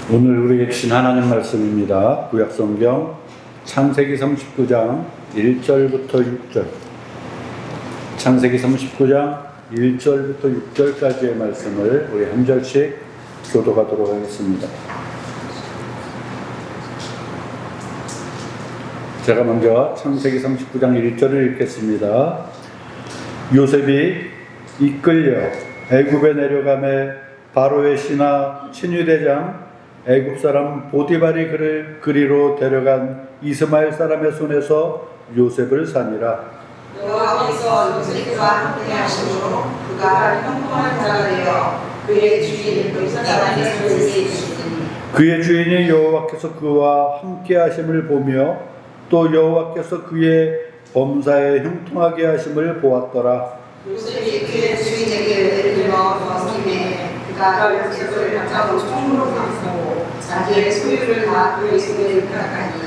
오늘 우리에게 주신 하나님 말씀입니다. 구약성경 창세기 39장 1절부터 6절. 창세기 39장 1절부터 6절까지의 말씀을 우리 한 절씩 교독하도록 하겠습니다. 제가 먼저 창세기 39장 1절을 읽겠습니다. 요셉이 이끌려 애굽에 내려가매 바로의 신하 친위대장 애굽 사람 보디발이 그를 그리로 데려간 이스마엘 사람의 손에서 요셉을 사니라. 여호와께서 요셉과 함께 하심으로 그가 형통한 자가 되어 그의 주인 요셉의 손에 있으니 그의 주인이 여호와께서 그와 함께 하심을 보며 또 여호와께서 그의 범사에 형통하게 하심을 보았더라. 요셉이 그의 주인에게 들려 넘김에 그가 요셉을 잡고 총으로 감고 자기의 소유를 다 그의 손에 붙였다니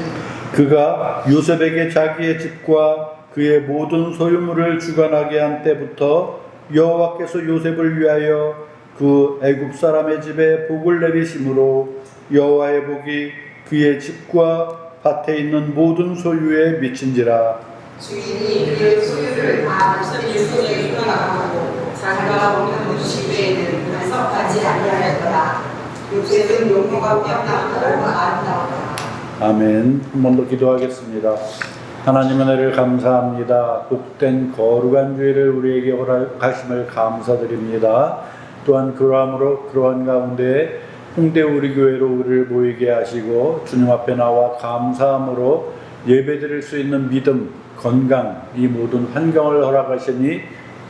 그가 요셉에게 자기의 집과 그의 모든 소유물을 주관하게 한 때부터 여호와께서 요셉을 위하여 그 애굽 사람의 집에 복을 내리심으로 여호와의 복이 그의 집과 밭에 있는 모든 소유에 미친지라. 주인이 그의 소유를 다 요셉의 손에 붙여나가고 자기가 먹는 음식 외에는 반석하지 아니하였더라. 요셉은 용모가 뛰어나고 아름다웠다. 아멘. 한 번 더 기도하겠습니다. 하나님 은혜를 감사합니다. 복된 거룩한 주일을 우리에게 허락하심을 감사드립니다. 또한 그러한 가운데 홍대 우리 교회로 우리를 모이게 하시고 주님 앞에 나와 감사함으로 예배드릴 수 있는 믿음, 건강, 이 모든 환경을 허락하시니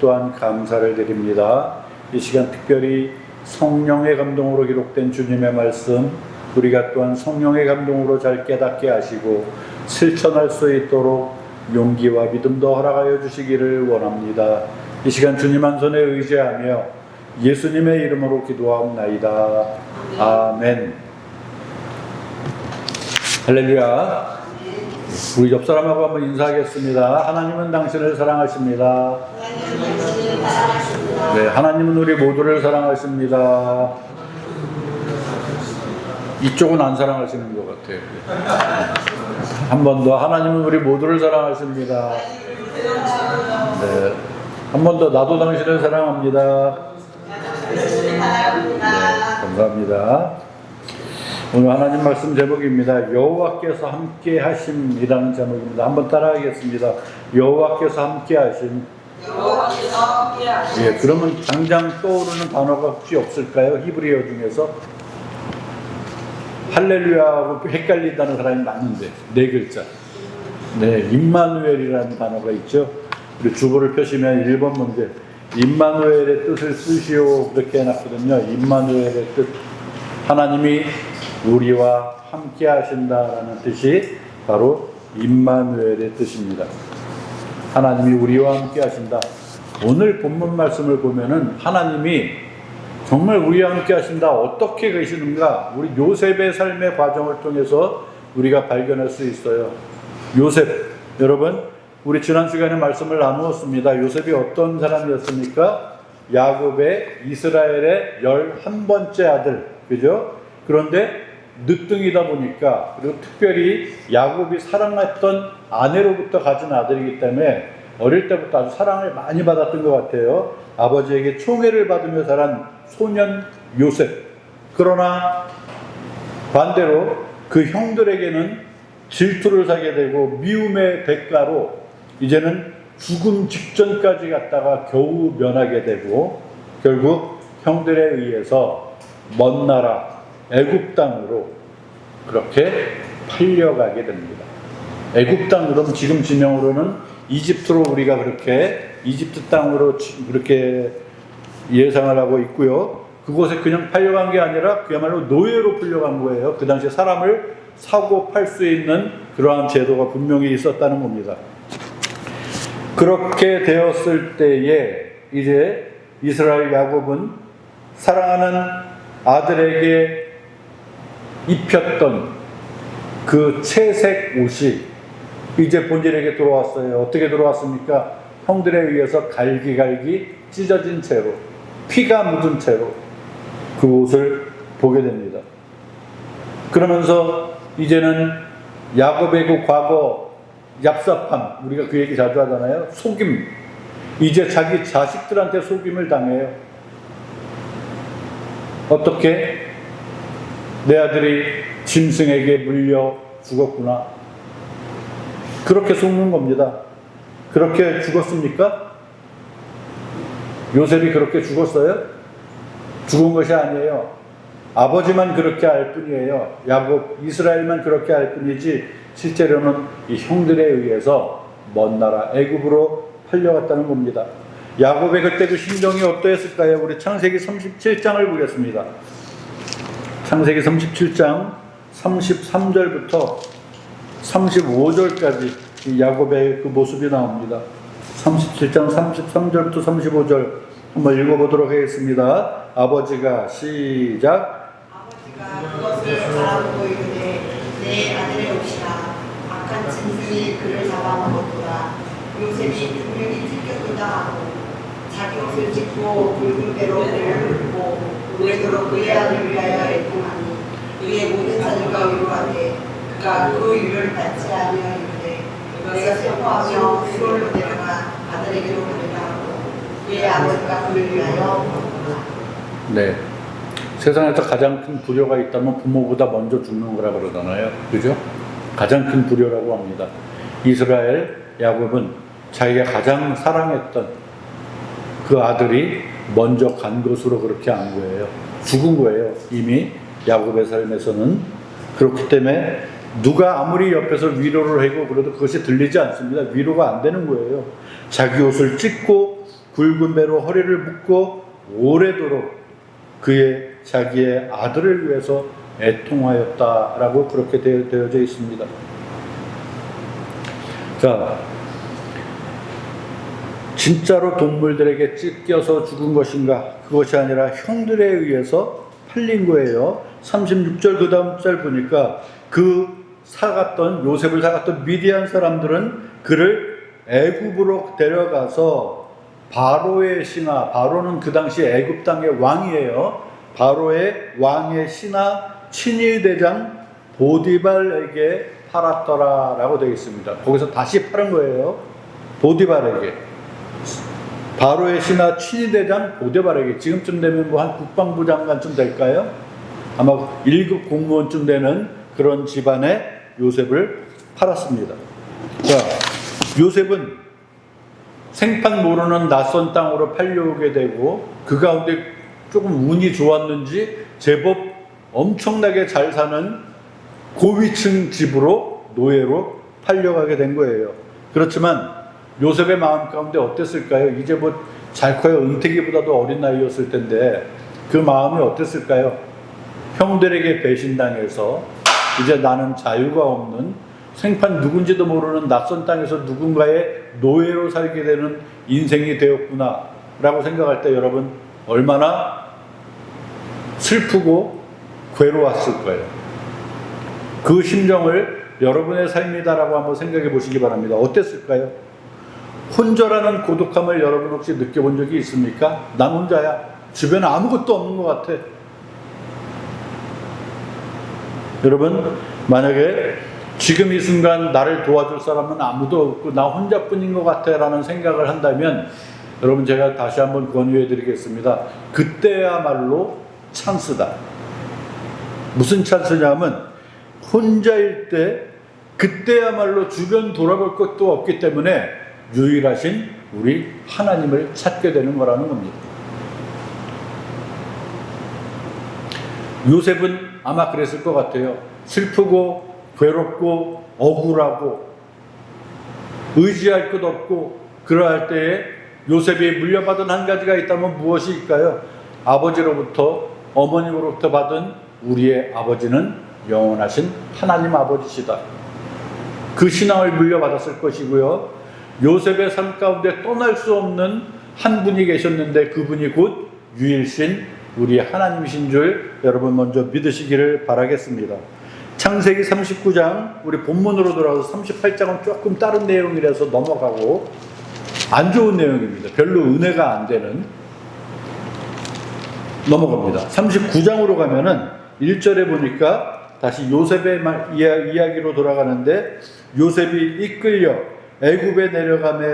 또한 감사를 드립니다. 이 시간 특별히 성령의 감동으로 기록된 주님의 말씀, 우리가 또한 성령의 감동으로 잘 깨닫게 하시고 실천할 수 있도록 용기와 믿음도 허락하여 주시기를 원합니다. 이 시간 주님 한 손에 의지하며 예수님의 이름으로 기도하옵나이다. 아멘. 할렐루야. 우리 옆 사람하고 한번 인사하겠습니다. 하나님은 당신을 사랑하십니다. 네, 하나님은 우리 모두를 사랑하십니다. 이쪽은 안 사랑하시는 것 같아요. 한 번 더. 하나님은 우리 모두를 사랑하십니다. 네, 한 번 더. 나도 당신을 사랑합니다. 네, 감사합니다. 오늘 하나님 말씀 제목입니다. 여호와께서 함께 하심이라는 제목입니다. 한번 따라하겠습니다. 여호와께서 함께 하심. 여호와께서 함께 하심. 예, 그러면 당장 떠오르는 단어가 혹시 없을까요? 히브리어 중에서 할렐루야하고 헷갈린다는 사람이 많은데 네 글자. 네, 임마누엘이라는 단어가 있죠. 우리 주보를 펴시면 1번 문제 임마누엘의 뜻을 쓰시오 그렇게 해놨거든요. 임마누엘의 뜻, 하나님이 우리와 함께 하신다라는 뜻이 바로 임마누엘의 뜻입니다. 하나님이 우리와 함께 하신다. 오늘 본문 말씀을 보면은 하나님이 정말 우리와 함께 하신다. 어떻게 계시는가? 우리 요셉의 삶의 과정을 통해서 우리가 발견할 수 있어요. 요셉, 여러분, 우리 지난 시간에 말씀을 나누었습니다. 요셉이 어떤 사람이었습니까? 야곱의 이스라엘의 11번째 아들, 그죠? 그런데 늦둥이다 보니까, 그리고 특별히 야곱이 사랑했던 아내로부터 가진 아들이기 때문에 어릴 때부터 아주 사랑을 많이 받았던 것 같아요. 아버지에게 총애를 받으며 자란 소년 요셉. 그러나 반대로 그 형들에게는 질투를 사게 되고 미움의 대가로 이제는 죽음 직전까지 갔다가 겨우 면하게 되고 결국 형들에 의해서 먼 나라 애굽 땅으로 그렇게 팔려가게 됩니다. 애굽 땅, 그럼 지금 지명으로는 이집트로 우리가 그렇게 이집트 땅으로 그렇게 예상을 하고 있고요. 그곳에 그냥 팔려간 게 아니라 그야말로 노예로 풀려간 거예요. 그 당시에 사람을 사고 팔 수 있는 그러한 제도가 분명히 있었다는 겁니다. 그렇게 되었을 때에 이제 이스라엘 야곱은 사랑하는 아들에게 입혔던 그 채색 옷이 이제 본인에게 돌아왔어요. 어떻게 돌아왔습니까? 형들에 의해서 갈기갈기 찢어진 채로, 피가 묻은 채로 그 옷을 보게 됩니다. 그러면서 이제는 야곱의 그 과거 얍삽함, 우리가 그 얘기 자주 하잖아요. 속임. 이제 자기 자식들한테 속임을 당해요. 어떻게? 내 아들이 짐승에게 물려 죽었구나. 그렇게 속는 겁니다. 그렇게 죽었습니까? 요셉이 그렇게 죽었어요? 죽은 것이 아니에요. 아버지만 그렇게 알 뿐이에요. 야곱, 이스라엘만 그렇게 알 뿐이지 실제로는 이 형들에 의해서 먼 나라 애굽으로 팔려갔다는 겁니다. 야곱의 그때 그 심정이 어떠했을까요? 우리 창세기 37장을 보겠습니다. 창세기 37장 33절부터 35절까지 이 야곱의 그 모습이 나옵니다. 37장 33절부터 35절 한번 읽어보도록 하겠습니다. 아버지가 시작. 아버지가 그것을 바라보고 이르되 내 아들의 옷이라 악한 짐승이 그를 잡아먹었도다. 요셉이 분명히 찢겼도다 하고 자기 옷을 찢고 붉은 배로 그를 긁고 오래도록 그의 아들을 위하여 애통하니 그의 모든 자녀가 위로하되 그가 그 위로를 받지 아니하여 이르되 내가 슬퍼하며 수월로 내려가 아들에게로 가리라 하고 그의 아버지가 그를 위하여 먹었다. 네. 세상에서 가장 큰 불효가 있다면 부모보다 먼저 죽는 거라 그러잖아요. 그죠? 가장 큰 불효라고 합니다. 이스라엘 야곱은 자기가 가장 사랑했던 그 아들이 먼저 간 것으로 그렇게 안 거예요. 죽은 거예요. 이미 야곱의 삶에서는. 그렇기 때문에 누가 아무리 옆에서 위로를 하고 그래도 그것이 들리지 않습니다. 위로가 안 되는 거예요. 자기 옷을 찢고 굵은 배로 허리를 묶고 오래도록 자기의 아들을 위해서 애통하였다라고 그렇게 되어져 있습니다. 자, 진짜로 동물들에게 찢겨서 죽은 것인가? 그것이 아니라 형들에 의해서 팔린 거예요. 36절 그 다음 절 보니까 요셉을 사갔던 미디안 사람들은 그를 애굽으로 데려가서 바로의 신하, 바로는 그 당시 애굽 땅의 왕이에요. 바로의 왕의 신하 친위대장 보디발에게 팔았더라라고 되어 있습니다. 거기서 다시 팔은 거예요. 보디발에게. 바로의 신하 친위대장 보디발에게. 지금쯤 되면 뭐 한 국방부 장관쯤 될까요? 아마 1급 공무원쯤 되는 그런 집안에 요셉을 팔았습니다. 자, 요셉은 생판 모르는 낯선 땅으로 팔려오게 되고 그 가운데 조금 운이 좋았는지 제법 엄청나게 잘 사는 고위층 집으로 노예로 팔려가게 된 거예요. 그렇지만 요셉의 마음 가운데 어땠을까요? 이제 뭐 잘 커야 은퇴기보다도 어린 나이였을 텐데 그 마음이 어땠을까요? 형들에게 배신당해서 이제 나는 자유가 없는 생판 누군지도 모르는 낯선 땅에서 누군가의 노예로 살게 되는 인생이 되었구나 라고 생각할 때 여러분 얼마나 슬프고 괴로웠을 거예요. 그 심정을 여러분의 삶이다라고 한번 생각해 보시기 바랍니다. 어땠을까요? 혼자라는 고독함을 여러분 혹시 느껴본 적이 있습니까? 난 혼자야. 주변에 아무것도 없는 것 같아. 여러분 만약에 지금 이 순간 나를 도와줄 사람은 아무도 없고 나 혼자뿐인 것 같아 라는 생각을 한다면 여러분 제가 다시 한번 권유해 드리겠습니다. 그때야말로 찬스다. 무슨 찬스냐면 혼자일 때 그때야말로 주변 돌아볼 것도 없기 때문에 유일하신 우리 하나님을 찾게 되는 거라는 겁니다. 요셉은 아마 그랬을 것 같아요. 슬프고 괴롭고 억울하고 의지할 것 없고 그러할 때에 요셉이 물려받은 한 가지가 있다면 무엇일까요? 아버지로부터 어머님으로부터 받은 우리의 아버지는 영원하신 하나님 아버지시다. 그 신앙을 물려받았을 것이고요. 요셉의 삶 가운데 떠날 수 없는 한 분이 계셨는데 그분이 곧 유일신 우리 하나님이신 줄 여러분 먼저 믿으시기를 바라겠습니다. 창세기 39장 우리 본문으로 돌아와서 38장은 조금 다른 내용이라서 넘어가고 안 좋은 내용입니다. 별로 은혜가 안 되는 넘어갑니다. 39장으로 가면은 1절에 보니까 다시 요셉의 이야기로 돌아가는데, 요셉이 이끌려 애굽에 내려가매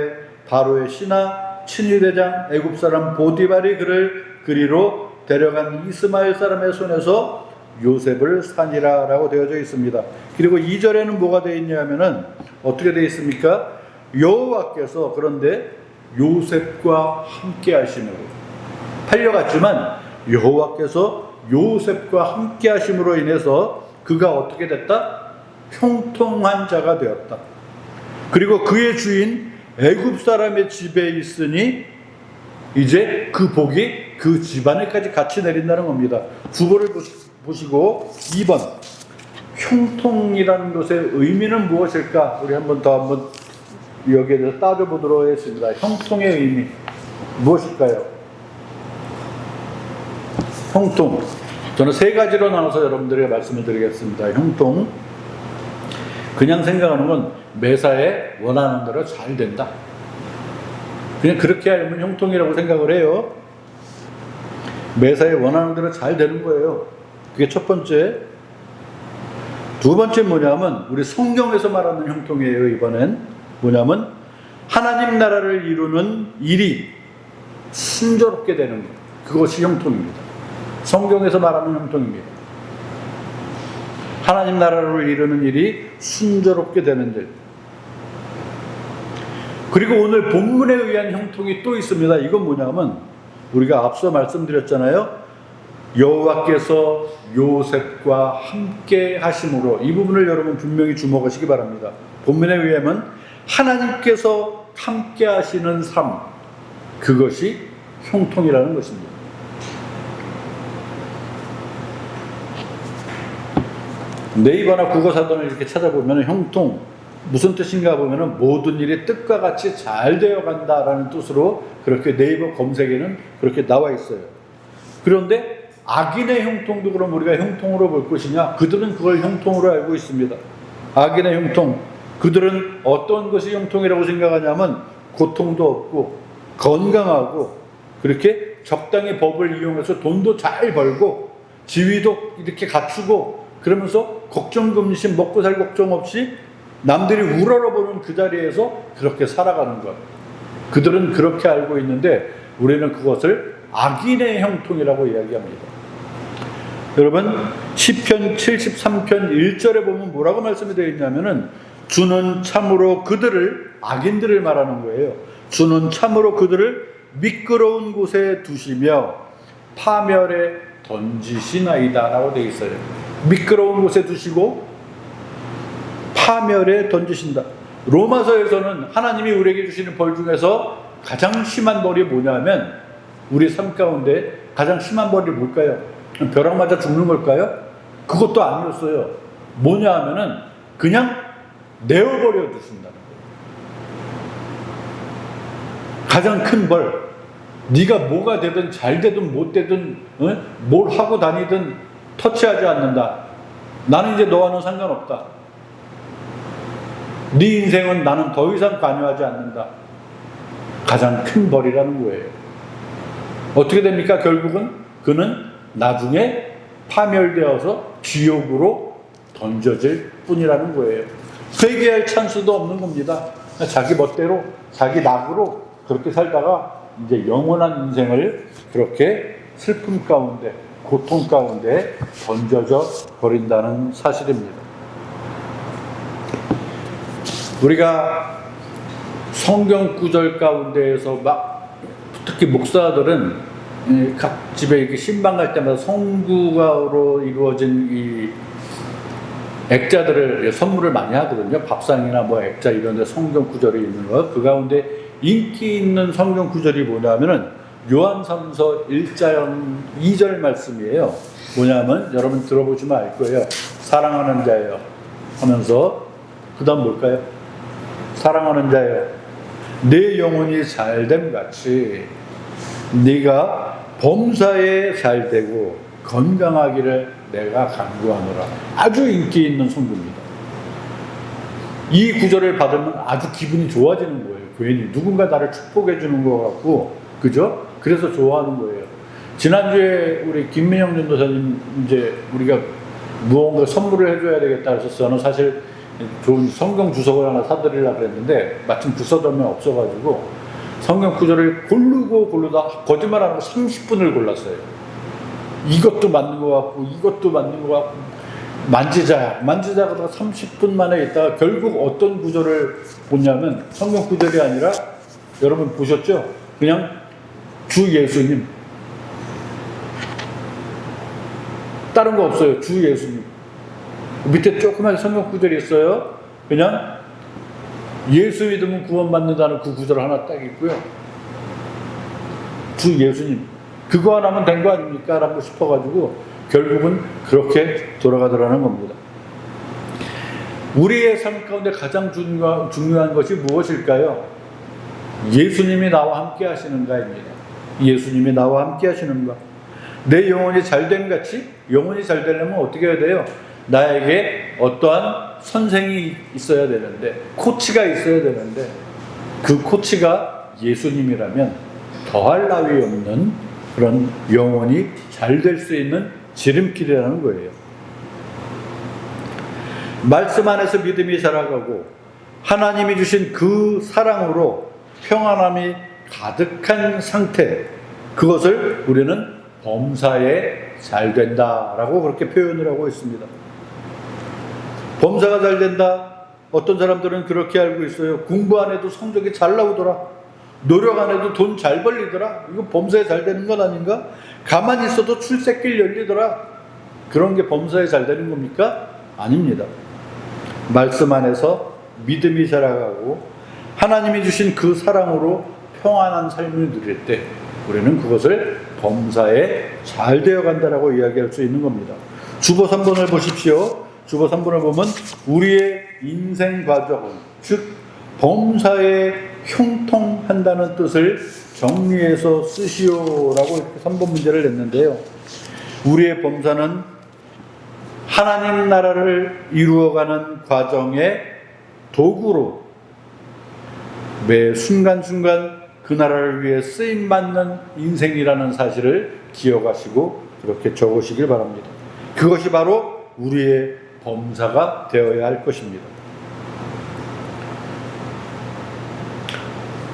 바로의 신하 친위대장 애굽 사람 보디발이 그를 그리로 데려간 이스마엘 사람의 손에서 요셉을 산이라 라고 되어져 있습니다. 그리고 2절에는 뭐가 되어 있냐면은 어떻게 되어 있습니까? 여호와께서 그런데 요셉과 함께 하심으로, 팔려갔지만 여호와께서 요셉과 함께 하심으로 인해서 그가 어떻게 됐다? 형통한 자가 되었다. 그리고 그의 주인 애굽 사람의 집에 있으니 이제 그 복이 그 집안에까지 같이 내린다는 겁니다. 주보를 보시고 2번 형통이라는 것의 의미는 무엇일까? 우리 한번 여기에 대해서 따져보도록 하겠습니다. 형통의 의미 무엇일까요? 형통, 저는 세 가지로 나눠서 여러분들에게 말씀을 드리겠습니다. 형통, 그냥 생각하는 건 매사에 원하는 대로 잘 된다. 그냥 그렇게 알면 형통이라고 생각을 해요. 매사에 원하는 대로 잘 되는 거예요. 그게 첫 번째. 두 번째 뭐냐면 우리 성경에서 말하는 형통이에요. 이번엔 뭐냐면 하나님 나라를 이루는 일이 순조롭게 되는 것, 그것이 형통입니다. 성경에서 말하는 형통입니다. 하나님 나라를 이루는 일이 순조롭게 되는 일. 그리고 오늘 본문에 의한 형통이 또 있습니다. 이건 뭐냐면 우리가 앞서 말씀드렸잖아요. 여호와께서 요셉과 함께 하심으로, 이 부분을 여러분 분명히 주목하시기 바랍니다. 본문에 의하면 하나님께서 함께 하시는 삶, 그것이 형통이라는 것입니다. 네이버나 국어사전을 이렇게 찾아보면 형통 무슨 뜻인가 보면 모든 일이 뜻과 같이 잘 되어 간다라는 뜻으로 그렇게 네이버 검색에는 그렇게 나와 있어요. 그런데 악인의 형통도 그럼 우리가 형통으로 볼 것이냐? 그들은 그걸 형통으로 알고 있습니다. 악인의 형통, 그들은 어떤 것이 형통이라고 생각하냐면 고통도 없고 건강하고 그렇게 적당히 법을 이용해서 돈도 잘 벌고 지위도 이렇게 갖추고 그러면서 걱정 금신 먹고 살 걱정 없이 남들이 우러러보는 그 자리에서 그렇게 살아가는 것, 그들은 그렇게 알고 있는데 우리는 그것을 악인의 형통이라고 이야기합니다. 여러분 시편 73편 1절에 보면 뭐라고 말씀이 되어 있냐면은 주는 참으로 그들을, 악인들을 말하는 거예요. 주는 참으로 그들을 미끄러운 곳에 두시며 파멸에 던지시나이다 라고 되어 있어요. 미끄러운 곳에 두시고 파멸에 던지신다. 로마서에서는 하나님이 우리에게 주시는 벌 중에서 가장 심한 벌이 뭐냐면, 우리 삶 가운데 가장 심한 벌이 뭘까요? 벼락 맞아 죽는 걸까요? 그것도 아니었어요. 뭐냐 하면은 그냥 내어버려 두신다는 거예요. 가장 큰 벌, 네가 뭐가 되든 잘 되든 못 되든 뭘 하고 다니든 터치하지 않는다. 나는 이제 너와는 상관없다. 네 인생은 나는 더 이상 관여하지 않는다. 가장 큰 벌이라는 거예요. 어떻게 됩니까? 결국은 그는 나중에 파멸되어서 지옥으로 던져질 뿐이라는 거예요. 회개할 찬스도 없는 겁니다. 자기 멋대로 자기 낙으로 그렇게 살다가 이제 영원한 인생을 그렇게 슬픔 가운데 고통 가운데 던져져 버린다는 사실입니다. 우리가 성경 구절 가운데에서 막 특히 목사들은 각 집에 이렇게 신방 갈 때마다 성구가로 이루어진 이 액자들을 선물을 많이 하거든요. 밥상이나 뭐 액자 이런 데 성경 구절이 있는 거. 그 가운데 인기 있는 성경 구절이 뭐냐면은 요한삼서 1장 2절 말씀이에요. 뭐냐면 여러분 들어보시면 알 거예요. 사랑하는 자예요 하면서 그 다음 뭘까요? 사랑하는 자예요, 내 영혼이 잘됨 같이 네가 범사에 잘되고 건강하기를 내가 간구하노라. 아주 인기 있는 성구입니다. 이 구절을 받으면 아주 기분이 좋아지는 거예요. 괜히 누군가 나를 축복해 주는 것 같고, 그죠? 그래서 좋아하는 거예요. 지난주에 우리 김민영 전도사님 이제 우리가 무언가 선물을 해줘야 되겠다 그래서 저는 사실 좋은 성경 주석을 하나 사드리려고 그랬는데 마침 부서점에 없어가지고 성경 구절을 고르다 거짓말 안 하고 30분을 골랐어요. 이것도 맞는 것 같고 이것도 맞는 것 같고 만지자가 30분 만에 있다가 결국 어떤 구절을 보냐면 성경 구절이 아니라 여러분 보셨죠? 그냥 주 예수님, 다른 거 없어요. 주 예수님. 밑에 조그맣게 성경 구절이 있어요. 그냥 예수 믿으면 구원받는다는 그 구절 하나 딱 있고요. 주 예수님. 그거 하나면 된 거 아닙니까? 라고 싶어가지고 결국은 그렇게 돌아가더라는 겁니다. 우리의 삶 가운데 가장 중요한 것이 무엇일까요? 예수님이 나와 함께 하시는가입니다. 예수님이 나와 함께 하시는가. 내 영혼이 잘된 같이 영혼이 잘 되려면 어떻게 해야 돼요? 나에게 어떠한 선생이 있어야 되는데, 코치가 있어야 되는데, 그 코치가 예수님이라면 더할 나위 없는 그런 영혼이 잘 될 수 있는 지름길이라는 거예요. 말씀 안에서 믿음이 자라가고 하나님이 주신 그 사랑으로 평안함이 가득한 상태, 그것을 우리는 범사에 잘 된다라고 그렇게 표현을 하고 있습니다. 범사가 잘 된다. 어떤 사람들은 그렇게 알고 있어요. 공부 안 해도 성적이 잘 나오더라. 노력 안 해도 돈 잘 벌리더라. 이거 범사에 잘 되는 건 아닌가? 가만히 있어도 출세길 열리더라. 그런 게 범사에 잘 되는 겁니까? 아닙니다. 말씀 안에서 믿음이 자라가고 하나님이 주신 그 사랑으로 평안한 삶을 누릴 때 우리는 그것을 범사에 잘 되어간다라고 이야기할 수 있는 겁니다. 주보 3번을 보십시오. 주보 3번을 보면 우리의 인생 과정은, 즉 범사에 형통한다는 뜻을 정리해서 쓰시오라고 이렇게 3번 문제를 냈는데요. 우리의 범사는 하나님 나라를 이루어가는 과정의 도구로 매 순간순간 그 나라를 위해 쓰임받는 인생이라는 사실을 기억하시고 그렇게 적으시길 바랍니다. 그것이 바로 우리의 범사가 되어야 할 것입니다.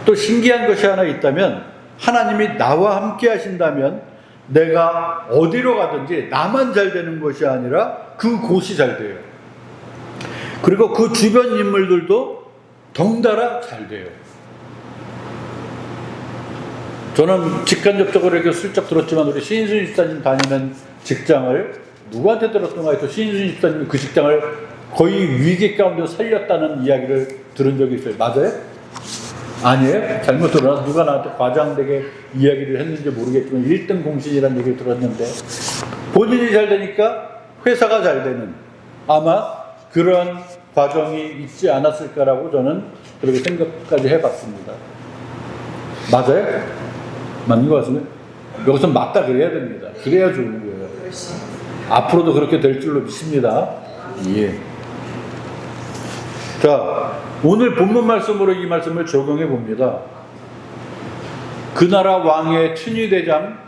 또 신기한 것이 하나 있다면, 하나님이 나와 함께 하신다면 내가 어디로 가든지 나만 잘 되는 것이 아니라 그 곳이 잘 돼요. 그리고 그 주변 인물들도 덩달아 잘 돼요. 저는 직간접적으로 이렇게 슬쩍 들었지만 우리 신인순 집사님 다니는 직장을 누구한테 들었던가 해서 신인순 집사님이 그 직장을 거의 위기 가운데 살렸다는 이야기를 들은 적이 있어요. 맞아요? 아니에요? 잘못 들었나? 누가 나한테 과장되게 이야기를 했는지 모르겠지만 1등 공신이라는 얘기를 들었는데, 본인이 잘 되니까 회사가 잘 되는, 아마 그런 과정이 있지 않았을까라고 저는 그렇게 생각까지 해봤습니다. 맞아요? 맞는 것 같습니다. 여기서 맞다 그래야 됩니다. 그래야 좋은 거예요. 앞으로도 그렇게 될 줄로 믿습니다. 예. 자, 오늘 본문 말씀으로 이 말씀을 적용해 봅니다. 그 나라 왕의 친위대장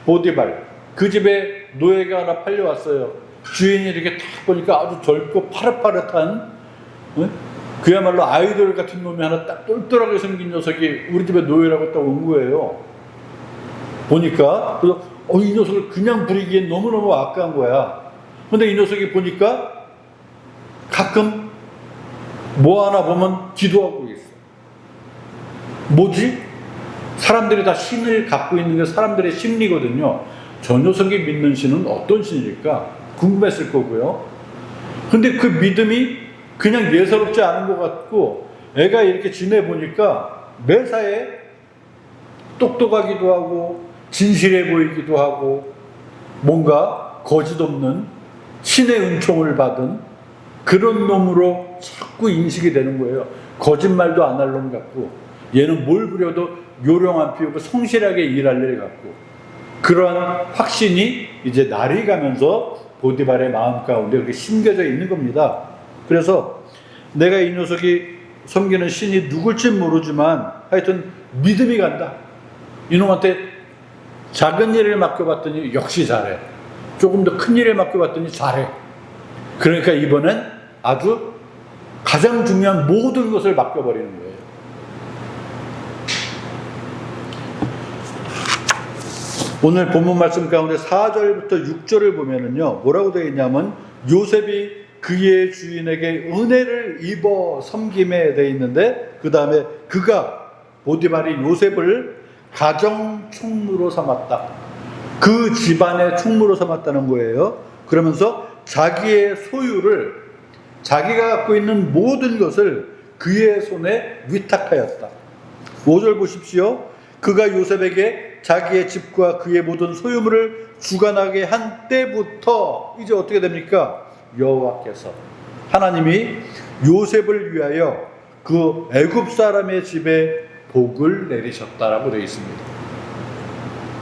보디발, 그 집에 노예가 하나 팔려왔어요. 주인이 이렇게 딱 보니까 아주 젊고 파릇파릇한, 그야말로 아이돌 같은 놈이 하나 딱 똘똘하게 생긴 녀석이 우리 집에 노예라고 딱 온 거예요. 보니까 그래서 이 녀석을 그냥 부리기엔 너무너무 아까운 거야. 근데 이 녀석이 보니까 가끔 뭐 하나 보면 기도하고 있어. 뭐지? 사람들이 다 신을 갖고 있는 게 사람들의 심리거든요. 저 녀석이 믿는 신은 어떤 신일까? 궁금했을 거고요. 근데 그 믿음이 그냥 예사롭지 않은 것 같고, 애가 이렇게 지내보니까 매사에 똑똑하기도 하고 진실해 보이기도 하고 뭔가 거짓 없는 신의 은총을 받은 그런 놈으로 자꾸 인식이 되는 거예요. 거짓말도 안 할 놈 같고, 얘는 뭘 부려도 요령 안 피우고 성실하게 일할 일 같고, 그러한 확신이 이제 날이 가면서 보디발의 마음 가운데 그렇게 심겨져 있는 겁니다. 그래서 내가 이 녀석이 섬기는 신이 누굴지 모르지만 하여튼 믿음이 간다. 이놈한테 작은 일을 맡겨봤더니 역시 잘해. 조금 더 큰 일을 맡겨봤더니 잘해. 그러니까 이번엔 아주 가장 중요한 모든 것을 맡겨버리는 거예요. 오늘 본문 말씀 가운데 4절부터 6절을 보면은요, 뭐라고 되어 있냐면, 요셉이 그의 주인에게 은혜를 입어 섬김에 되어 있는데, 그 다음에 그가 보디발이 요셉을 가정 총무로 삼았다. 그 집안의 총무로 삼았다는 거예요. 그러면서 자기의 소유를, 자기가 갖고 있는 모든 것을 그의 손에 위탁하였다. 5절 보십시오. 그가 요셉에게 자기의 집과 그의 모든 소유물을 주관하게 한 때부터 이제 어떻게 됩니까? 여호와께서, 하나님이 요셉을 위하여 그 애굽 사람의 집에 복을 내리셨다라고 되어 있습니다.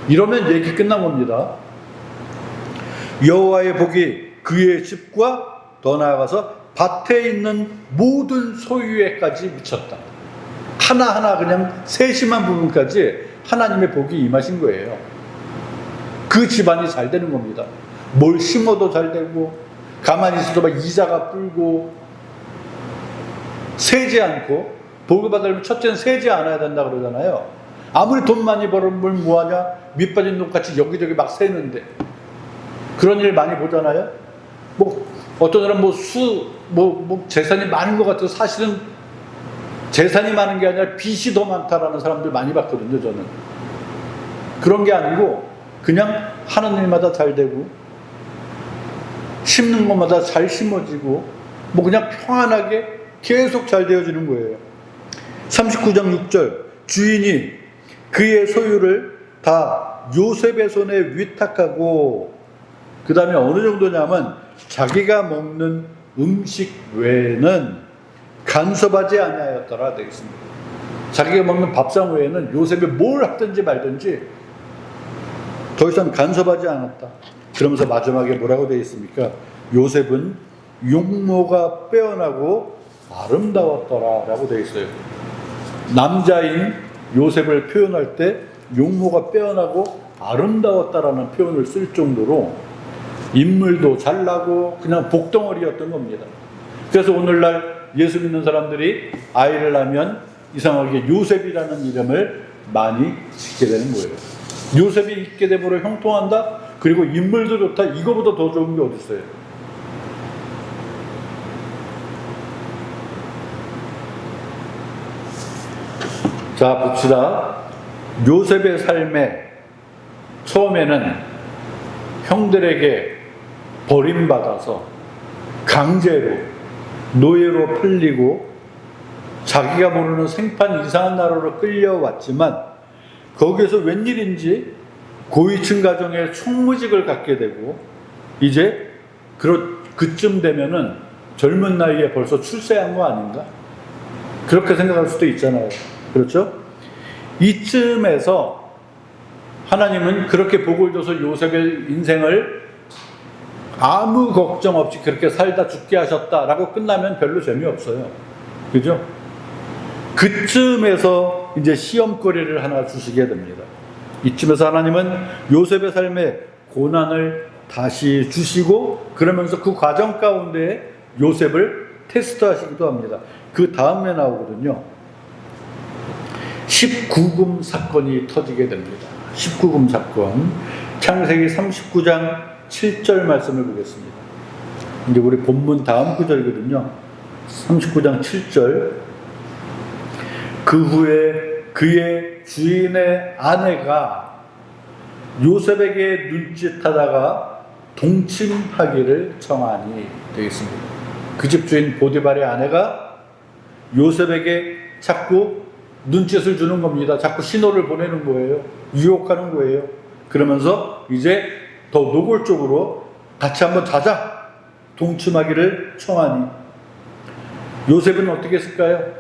이러면 얘기 끝난 겁니다. 여호와의 복이 그의 집과 더 나아가서 밭에 있는 모든 소유에까지 미쳤다. 하나하나 그냥 세심한 부분까지 하나님의 복이 임하신 거예요. 그 집안이 잘 되는 겁니다. 뭘 심어도 잘 되고, 가만히 있어도 막 이자가 불고, 세지 않고, 복을 받으려면 첫째는 세지 않아야 된다 그러잖아요. 아무리 돈 많이 벌면 뭐하냐? 밑빠진 돈같이 여기저기 막 세는데. 그런 일 많이 보잖아요. 뭐 어떤 사람은 재산이 많은 것 같아서 사실은 재산이 많은 게 아니라 빚이 더 많다라는 사람들 많이 봤거든요, 저는. 그런 게 아니고 그냥 하는 일마다 잘 되고, 심는 것마다 잘 심어지고, 뭐 그냥 평안하게 계속 잘 되어지는 거예요. 39장 6절, 주인이 그의 소유를 다 요셉의 손에 위탁하고, 그 다음에 어느 정도냐면 자기가 먹는 음식 외에는 간섭하지 아니하였더라 되어 있습니다. 자기가 먹는 밥상 외에는 요셉이 뭘 하든지 말든지 더 이상 간섭하지 않았다. 그러면서 마지막에 뭐라고 되어 있습니까? 요셉은 용모가 빼어나고 아름다웠더라 라고 되어 있어요. 남자인 요셉을 표현할 때 용모가 빼어나고 아름다웠다라는 표현을 쓸 정도로 인물도 잘나고 그냥 복덩어리였던 겁니다. 그래서 오늘날 예수 믿는 사람들이 아이를 낳으면 이상하게 요셉이라는 이름을 많이 짓게 되는 거예요. 요셉이 있게 되므로 형통한다? 그리고 인물도 좋다? 이거보다 더 좋은 게 어디 있어요? 자, 봅시다. 요셉의 삶에 처음에는 형들에게 버림받아서 강제로 노예로 팔리고 자기가 모르는 생판 이상한 나라로 끌려왔지만, 거기에서 웬일인지 고위층 가정의 총무직을 갖게 되고, 이제 그쯤 되면은 젊은 나이에 벌써 출세한 거 아닌가? 그렇게 생각할 수도 있잖아요. 그렇죠? 이쯤에서 하나님은 그렇게 복을 줘서 요셉의 인생을 아무 걱정 없이 그렇게 살다 죽게 하셨다라고 끝나면 별로 재미없어요. 그죠? 그쯤에서 이제 시험거리를 하나 주시게 됩니다. 이쯤에서 하나님은 요셉의 삶에 고난을 다시 주시고, 그러면서 그 과정 가운데 요셉을 테스트하시기도 합니다. 그 다음에 나오거든요. 19금 사건이 터지게 됩니다. 19금 사건. 창세기 39장 7절 말씀을 보겠습니다. 이제 우리 본문 다음 구절이거든요. 39장 7절. 그 후에 그의 주인의 아내가 요셉에게 눈짓하다가 동침하기를 청하니 되어 있습니다. 그 집 주인 보디발의 아내가 요셉에게 자꾸 눈짓을 주는 겁니다. 자꾸 신호를 보내는 거예요. 유혹하는 거예요. 그러면서 이제 더 노골적으로 같이 한번 자자, 동침하기를 청하니, 요셉은 어떻게 했을까요?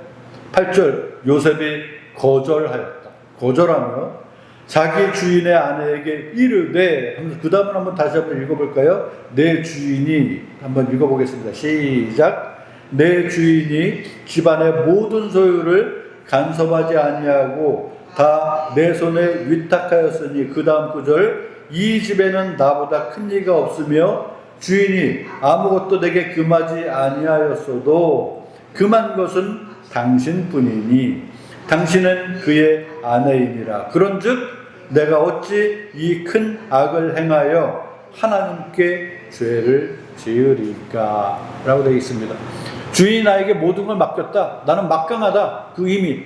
8절, 요셉이 거절하였다. 거절하며 자기 주인의 아내에게 이르되, 그 다음을 한번 다시 한번 읽어볼까요? 내 주인이, 한번 읽어보겠습니다. 시작. 내 주인이 집안의 모든 소유를 간섭하지 아니하고 다 내 손에 위탁하였으니, 그 다음 구절, 이 집에는 나보다 큰 이가 없으며 주인이 아무것도 내게 금하지 아니하였어도 금한 것은 당신뿐이니 당신은 그의 아내이니라. 그런즉 내가 어찌 이 큰 악을 행하여 하나님께 죄를 지으리까? 라고 되어 있습니다. 주인이 나에게 모든 걸 맡겼다. 나는 막강하다. 그 힘이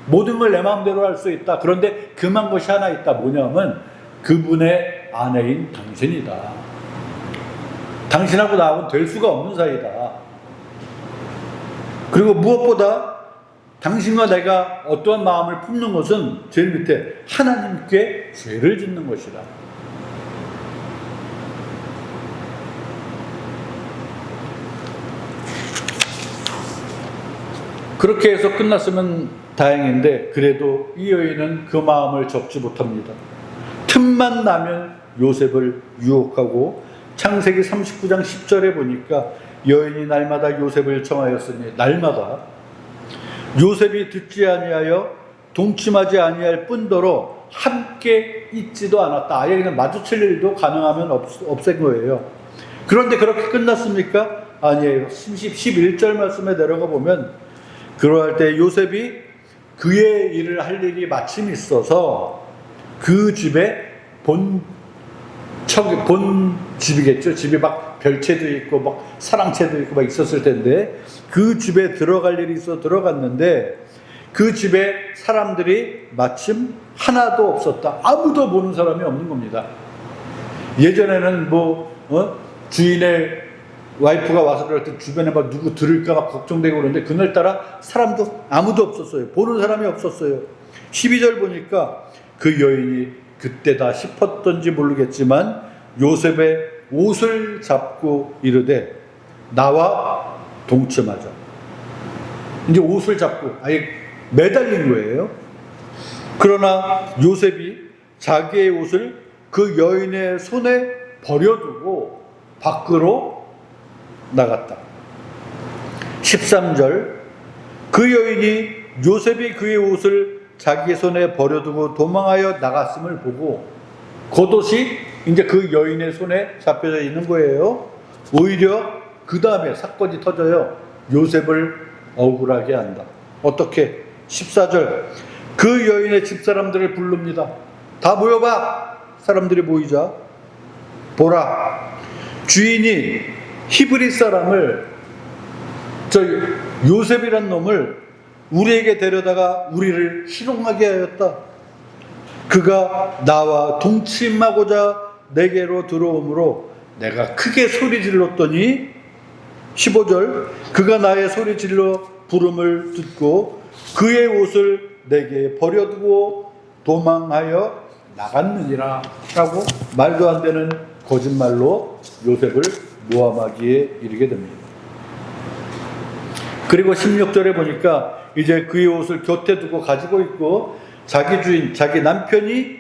모든 걸 내 마음대로 할 수 있다. 그런데 금한 것이 하나 있다. 뭐냐면 그분의 아내인 당신이다. 당신하고 나하고는 될 수가 없는 사이다. 그리고 무엇보다 당신과 내가 어떠한 마음을 품는 것은 제일 밑에 하나님께 죄를 짓는 것이다. 그렇게 해서 끝났으면 다행인데 그래도 이 여인은 그 마음을 접지 못합니다. 틈만 나면 요셉을 유혹하고 창세기 39장 10절에 보니까 여인이 날마다 요셉을 청하였으니 날마다 요셉이 듣지 아니하여 동침하지 아니할 뿐더러 함께 있지도 않았다. 아예 그냥 마주칠 일도 가능하면 없앤 거예요. 그런데 그렇게 끝났습니까? 아니에요. 11절 말씀에 내려가 보면 그러할 때 요셉이 그의 일을 할 일이 마침 있어서 그 집에 본 집이겠죠. 집이 막 별채도 있고 막 사랑채도 있고 막 있었을 텐데 그 집에 들어갈 일이 있어 들어갔는데 그 집에 사람들이 마침 하나도 없었다. 아무도 보는 사람이 없는 겁니다. 예전에는 주인의 와이프가 와서 그럴 때 주변에 막 누구 들을까 막 걱정되고 그러는데 그날따라 사람도 아무도 없었어요. 보는 사람이 없었어요. 12절 보니까 그 여인이 그때다 싶었던지 모르겠지만 요셉의 옷을 잡고 이르되 나와 동침하자. 이제 옷을 잡고 아예 매달린 거예요. 그러나 요셉이 자기의 옷을 그 여인의 손에 버려두고 밖으로 나갔다. 13절 그 여인이 요셉이 그의 옷을 자기 손에 버려두고 도망하여 나갔음을 보고 겉옷이 이제 그 여인의 손에 잡혀져 있는 거예요. 오히려 그 다음에 사건이 터져요. 요셉을 억울하게 한다. 어떻게? 14절 그 여인의 집사람들을 부릅니다. 다 모여봐. 사람들이 모이자 보라 주인이 히브리 사람을 요셉이란 놈을 우리에게 데려다가 우리를 희롱하게 하였다. 그가 나와 동침하고자 내게로 들어오므로 내가 크게 소리 질렀더니 15절 그가 나의 소리 질러 부름을 듣고 그의 옷을 내게 버려두고 도망하여 나갔느니라 라고 말도 안 되는 거짓말로 요셉을 모함하기에 이르게 됩니다. 그리고 16절에 보니까 이제 그의 옷을 곁에 두고 가지고 있고 자기 주인, 자기 남편이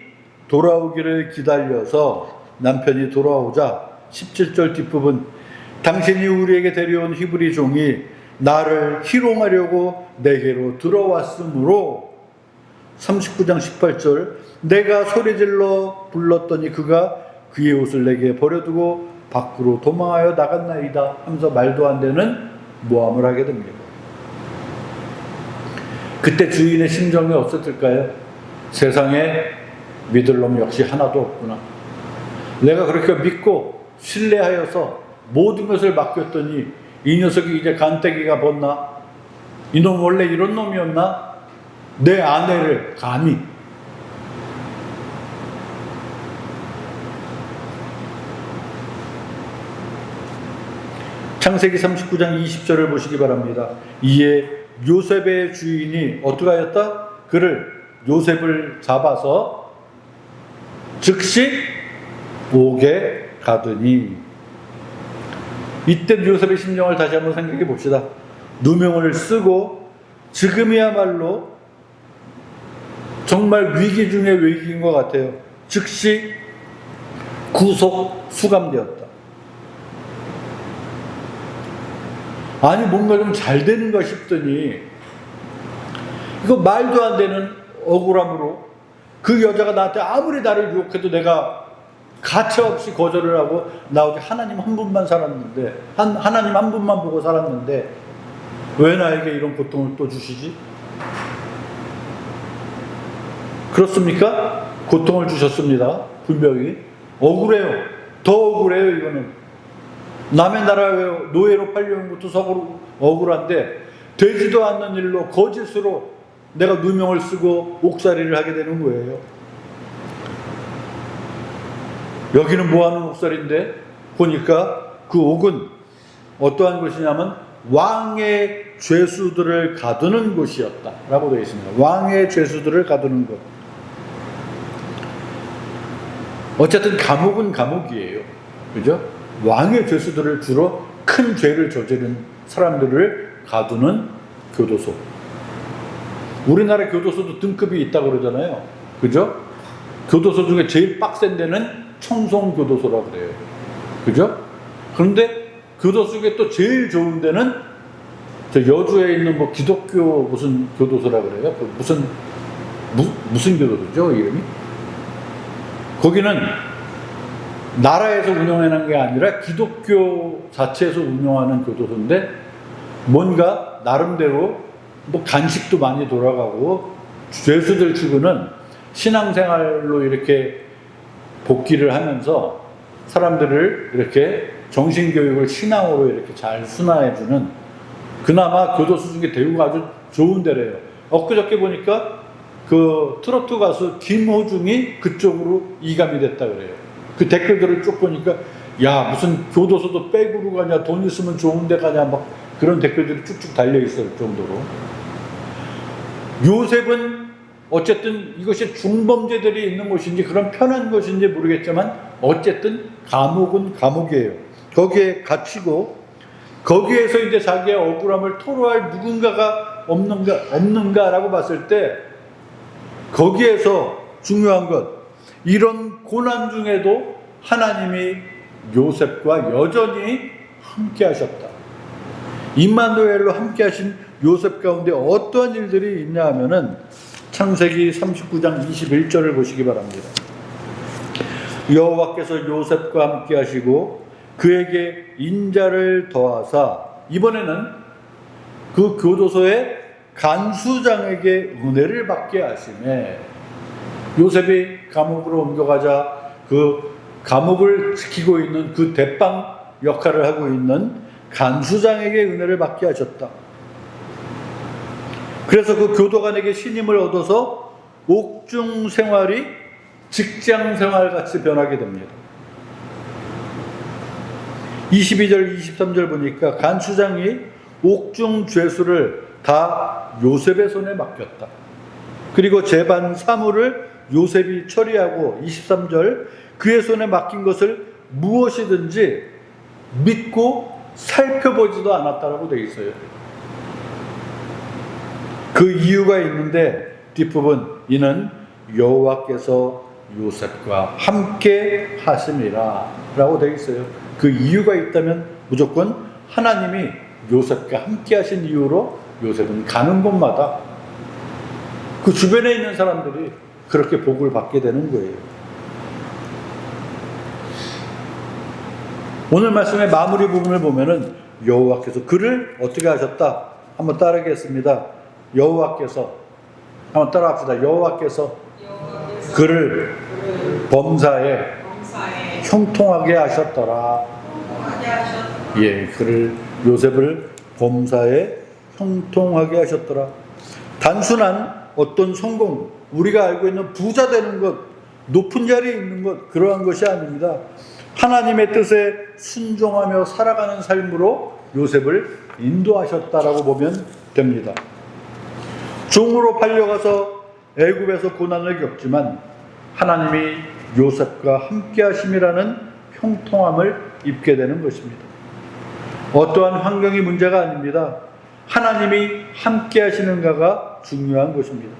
돌아오기를 기다려서 남편이 돌아오자 17절 뒷부분 당신이 우리에게 데려온 히브리 종이 나를 희롱하려고 내게로 들어왔으므로 39장 18절 내가 소리질러 불렀더니 그가 그의 옷을 내게 버려두고 밖으로 도망하여 나갔나이다 하면서 말도 안 되는 모함을 하게 됩니다. 그때 주인의 심정이 어땠을까요? 세상에 믿을 놈 역시 하나도 없구나. 내가 그렇게 믿고 신뢰하여서 모든 것을 맡겼더니 이 녀석이 이제 간떼기가 벗나? 이놈 원래 이런 놈이었나? 내 아내를 감히. 창세기 39장 20절을 보시기 바랍니다. 이에 요셉의 주인이 어떻게 하였다? 그를 요셉을 잡아서 즉시 옥에 가더니 이때 요셉의 심정을 다시 한번 생각해 봅시다. 누명을 쓰고 지금이야말로 정말 위기 중에 위기인 것 같아요. 즉시 구속 수감되었다. 아니 뭔가 좀 잘 되는가 싶더니 이거 말도 안 되는 억울함으로 그 여자가 나한테 아무리 나를 유혹해도 내가 가차없이 거절을 하고 나 오직 하나님 한 분만 살았는데 하나님 한 분만 보고 살았는데 왜 나에게 이런 고통을 또 주시지? 그렇습니까? 고통을 주셨습니다. 분명히 억울해요. 더 억울해요. 이거는 남의 나라에 노예로 팔려온 것도 서로 억울한데 되지도 않는 일로 거짓으로 내가 누명을 쓰고 옥살이를 하게 되는 거예요. 여기는 뭐하는 옥살인데 보니까 그 옥은 어떠한 곳이냐면 왕의 죄수들을 가두는 곳이었다 라고 되어 있습니다. 왕의 죄수들을 가두는 곳. 어쨌든 감옥은 감옥이에요. 그죠? 왕의 죄수들을 주로 큰 죄를 저지른 사람들을 가두는 교도소. 우리나라 교도소도 등급이 있다고 그러잖아요. 그죠? 교도소 중에 제일 빡센 데는 청송교도소라고 그래요. 그죠? 그런데 교도소 중에 또 제일 좋은 데는 저 여주에 있는 뭐 기독교 무슨 교도소라고 그래요. 무슨 교도소죠? 이름이? 거기는 나라에서 운영하는 게 아니라 기독교 자체에서 운영하는 교도소인데 뭔가 나름대로 뭐 간식도 많이 돌아가고 죄수들 치고는 신앙생활로 이렇게 복귀를 하면서 사람들을 이렇게 정신교육을 신앙으로 이렇게 잘 순화해주는 그나마 교도소 중에 대우가 아주 좋은 데래요. 엊그저께 보니까 그 트로트 가수 김호중이 그쪽으로 이감이 됐다 그래요. 그 댓글들을 쭉 보니까 야 무슨 교도소도 백으로 가냐 돈 있으면 좋은 데 가냐 막 그런 댓글들이 쭉쭉 달려 있을 정도로. 요셉은 어쨌든 이것이 중범죄들이 있는 곳인지 그런 편한 곳인지 모르겠지만 어쨌든 감옥은 감옥이에요. 거기에 갇히고 거기에서 이제 자기의 억울함을 토로할 누군가가 없는가라고 봤을 때 거기에서 중요한 것 이런 고난 중에도 하나님이 요셉과 여전히 함께 하셨다. 임마누엘로 함께 하신 요셉 가운데 어떠한 일들이 있냐 하면은 창세기 39장 21절을 보시기 바랍니다. 여호와께서 요셉과 함께 하시고 그에게 인자를 더하사 이번에는 그 교도소의 간수장에게 은혜를 받게 하시매 요셉이 감옥으로 옮겨가자 그 감옥을 지키고 있는 그 대빵 역할을 하고 있는 간수장에게 은혜를 받게 하셨다. 그래서 그 교도관에게 신임을 얻어서 옥중 생활이 직장 생활 같이 변하게 됩니다. 22절 23절 보니까 간수장이 옥중 죄수를 다 요셉의 손에 맡겼다. 그리고 재반 사무를 요셉이 처리하고 23절 그의 손에 맡긴 것을 무엇이든지 믿고 살펴보지도 않았다라고 되어 있어요. 그 이유가 있는데 뒷부분 이는 여호와께서 요셉과 함께 하심이라 라고 되어 있어요. 그 이유가 있다면 무조건 하나님이 요셉과 함께 하신 이유로 요셉은 가는 곳마다 그 주변에 있는 사람들이 그렇게 복을 받게 되는 거예요. 오늘 말씀의 마무리 부분을 보면은 여호와께서 그를 어떻게 하셨다? 한번 따르겠습니다. 여호와께서 한번 따라합시다. 여호와께서 그를 범사에 형통하게 하셨더라. 예, 그를 요셉을 범사에 형통하게 하셨더라. 단순한 어떤 성공, 우리가 알고 있는 부자 되는 것, 높은 자리에 있는 것 그러한 것이 아닙니다. 하나님의 뜻에 순종하며 살아가는 삶으로 요셉을 인도하셨다라고 보면 됩니다. 종으로 팔려가서 애굽에서 고난을 겪지만 하나님이 요셉과 함께 하심이라는 형통함을 입게 되는 것입니다. 어떠한 환경이 문제가 아닙니다. 하나님이 함께 하시는가가 중요한 것입니다.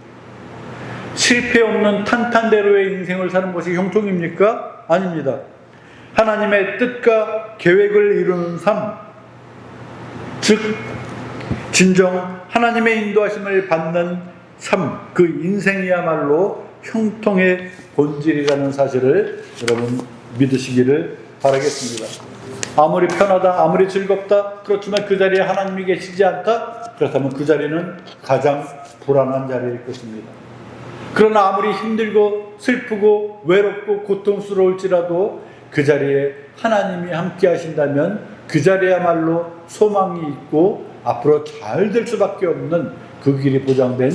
실패 없는 탄탄대로의 인생을 사는 것이 형통입니까? 아닙니다. 하나님의 뜻과 계획을 이루는 삶, 즉 진정 하나님의 인도하심을 받는 삶, 그 인생이야말로 형통의 본질이라는 사실을 여러분 믿으시기를 바라겠습니다. 아무리 편하다, 아무리 즐겁다, 그렇지만 그 자리에 하나님이 계시지 않다? 그렇다면 그 자리는 가장 불안한 자리일 것입니다. 그러나 아무리 힘들고 슬프고 외롭고 고통스러울지라도 그 자리에 하나님이 함께 하신다면 그 자리야말로 소망이 있고 앞으로 잘 될 수밖에 없는 그 길이 보장된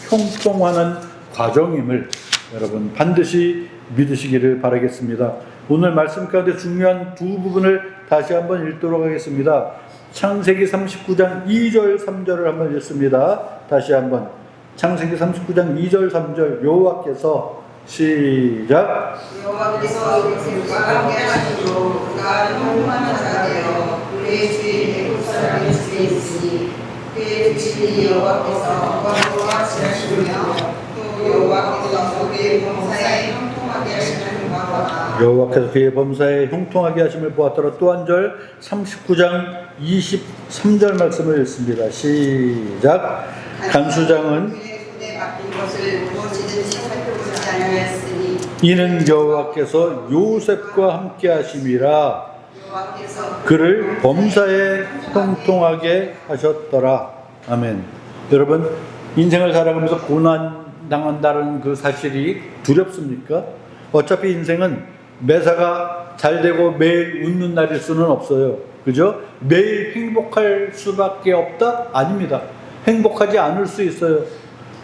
형통하는 과정임을 여러분 반드시 믿으시기를 바라겠습니다. 오늘 말씀 가운데 중요한 두 부분을 다시 한번 읽도록 하겠습니다. 창세기 39장 2절 3절을 한번 읽습니다. 다시 한번 창세기 39장 2절 3절 여호와께서 시작. 여호와께서 요셉과 함께 하시고 그가 형통한 자가 되어 그의 주인 애굽 사람의 집에 있으니 그의 주인이 여호와께서 그와 같이 하시며 또 여호와께서 그의 범사에 형통하게 하시는 바와 여호와께서 그의 범사에 형통하게 하심을 보았더라. 또 한 절 39장 23절 말씀을 읽습니다. 시작. 간수장은 그의 손에 맡긴 것을 무엇이든지 살펴보지 아니하였으니 이는 여호와께서 요셉과 함께 하심이라 여호와께서 그를 범사에 형통하게 하셨더라. 아멘. 여러분, 인생을 살아가면서 고난 당한다는 그 사실이 두렵습니까? 어차피 인생은 매사가 잘 되고 매일 웃는 날일 수는 없어요. 그죠? 매일 행복할 수밖에 없다? 아닙니다. 행복하지 않을 수 있어요.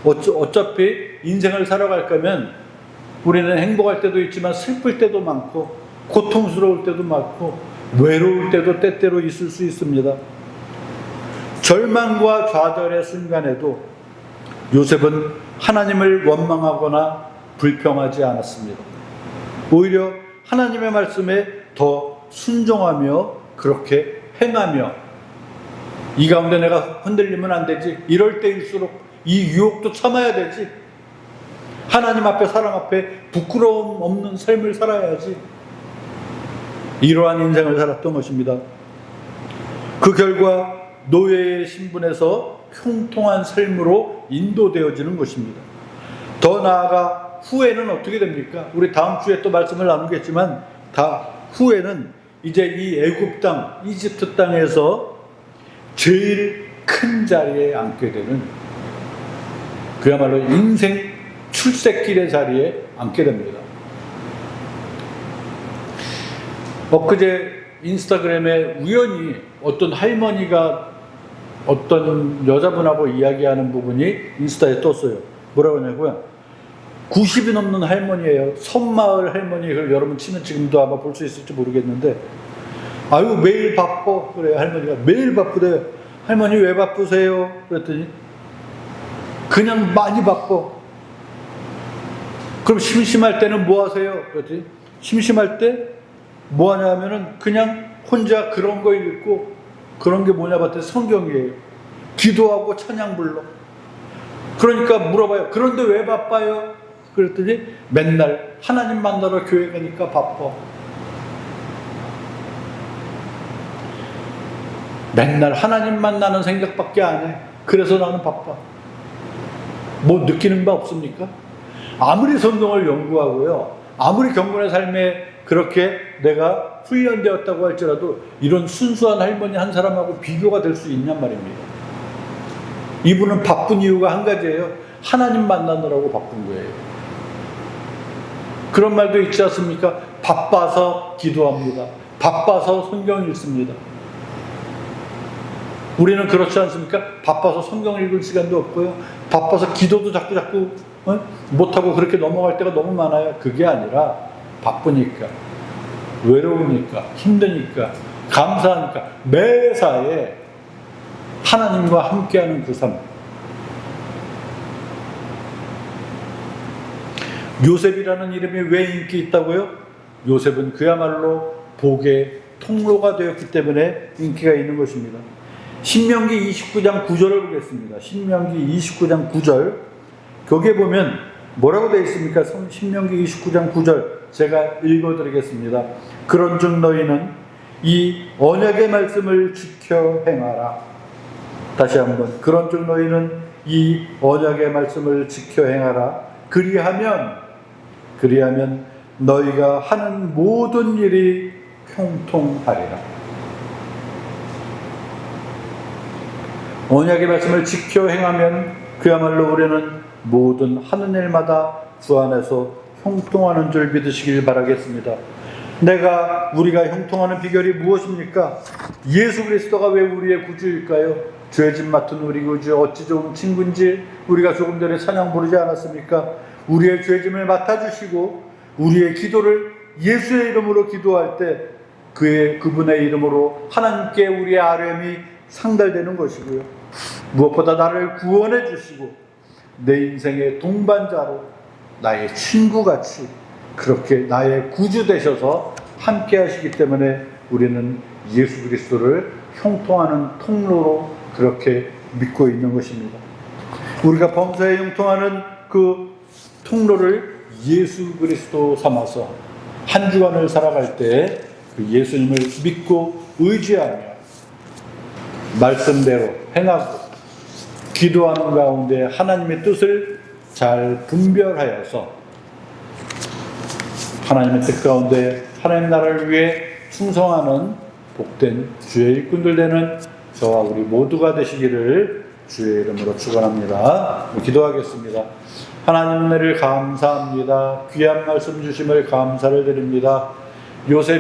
어차피 인생을 살아갈 거면 우리는 행복할 때도 있지만 슬플 때도 많고 고통스러울 때도 많고 외로울 때도 때때로 있을 수 있습니다. 절망과 좌절의 순간에도 요셉은 하나님을 원망하거나 불평하지 않았습니다. 오히려 하나님의 말씀에 더 순종하며 그렇게 행하며 이 가운데 내가 흔들리면 안 되지. 이럴 때일수록 이 유혹도 참아야 되지. 하나님 앞에 사람 앞에 부끄러움 없는 삶을 살아야지. 이러한 인생을 살았던 것입니다. 그 결과 노예의 신분에서 형통한 삶으로 인도되어지는 것입니다. 더 나아가 후에는 어떻게 됩니까? 우리 다음 주에 또 말씀을 나누겠지만 후에는 이제 이 애굽 땅, 이집트 땅에서 제일 큰 자리에 앉게 되는 그야말로 인생 출세길의 자리에 앉게 됩니다. 엊그제 인스타그램에 우연히 어떤 할머니가 어떤 여자분하고 이야기하는 부분이 인스타에 떴어요. 뭐라고 하냐고요? 90이 넘는 할머니예요. 섬마을 할머니. 그걸 여러분 치면 지금도 아마 볼 수 있을지 모르겠는데 아유 매일 바빠. 그래요. 할머니가 매일 바쁘대요. 할머니 왜 바쁘세요? 그랬더니 그냥 많이 바빠. 그럼 심심할 때는 뭐 하세요? 그랬더니 심심할 때 뭐 하냐 하면은 그냥 혼자 그런 거 읽고 그런 게 뭐냐 봤더니 성경이에요. 기도하고 찬양 불러. 그러니까 물어봐요. 그런데 왜 바빠요? 그랬더니 맨날 하나님 만나러 교회 가니까 바빠. 맨날 하나님 만나는 생각밖에 안 해. 그래서 나는 바빠. 뭐 느끼는 바 없습니까? 아무리 성경을 연구하고요. 아무리 경건의 삶에 그렇게 내가 훈련되었다고 할지라도 이런 순수한 할머니 한 사람하고 비교가 될 수 있냔 말입니다. 이분은 바쁜 이유가 한 가지예요. 하나님 만나느라고 바쁜 거예요. 그런 말도 있지 않습니까? 바빠서 기도합니다. 바빠서 성경 읽습니다. 우리는 그렇지 않습니까? 바빠서 성경 읽을 시간도 없고요. 바빠서 기도도 자꾸 못하고 그렇게 넘어갈 때가 너무 많아요. 그게 아니라 바쁘니까, 외로우니까, 힘드니까, 감사하니까 매사에 하나님과 함께하는 그 삶. 요셉이라는 이름이 왜 인기 있다고요? 요셉은 그야말로 복의 통로가 되었기 때문에 인기가 있는 것입니다. 신명기 29장 9절을 보겠습니다. 신명기 29장 9절. 거기에 보면 뭐라고 되어 있습니까? 신명기 29장 9절 제가 읽어드리겠습니다. 그런즉 너희는 이 언약의 말씀을 지켜 행하라. 다시 한번. 그런즉 너희는 이 언약의 말씀을 지켜 행하라. 그리하면 너희가 하는 모든 일이 형통하리라. 언약의 말씀을 지켜 행하면 그야말로 우리는 모든 하는 일마다 주 안에서 형통하는 줄 믿으시길 바라겠습니다. 우리가 형통하는 비결이 무엇입니까? 예수 그리스도가 왜 우리의 구주일까요? 죄 짓 맡은 우리 구주 어찌 좋은 친구인지 우리가 조금 전에 찬양 부르지 않았습니까? 우리의 죄 짐을 맡아주시고 우리의 기도를 예수의 이름으로 기도할 때 그분의 이름으로 하나님께 우리의 아뢰음이 상달되는 것이고요. 무엇보다 나를 구원해 주시고 내 인생의 동반자로 나의 친구같이 그렇게 나의 구주 되셔서 함께 하시기 때문에 우리는 예수 그리스도를 형통하는 통로로 그렇게 믿고 있는 것입니다. 우리가 범사에 형통하는 그 통로를 예수 그리스도 삼아서 한 주간을 살아갈 때 그 예수님을 믿고 의지하며 말씀대로 행하고 기도하는 가운데 하나님의 뜻을 잘 분별하여서 하나님의 뜻 가운데 하나님 나라를 위해 충성하는 복된 주의 일꾼들 되는 저와 우리 모두가 되시기를 주의 이름으로 축원합니다. 기도하겠습니다. 하나님 은혜를 감사합니다. 귀한 말씀 주심을 감사를 드립니다. 요셉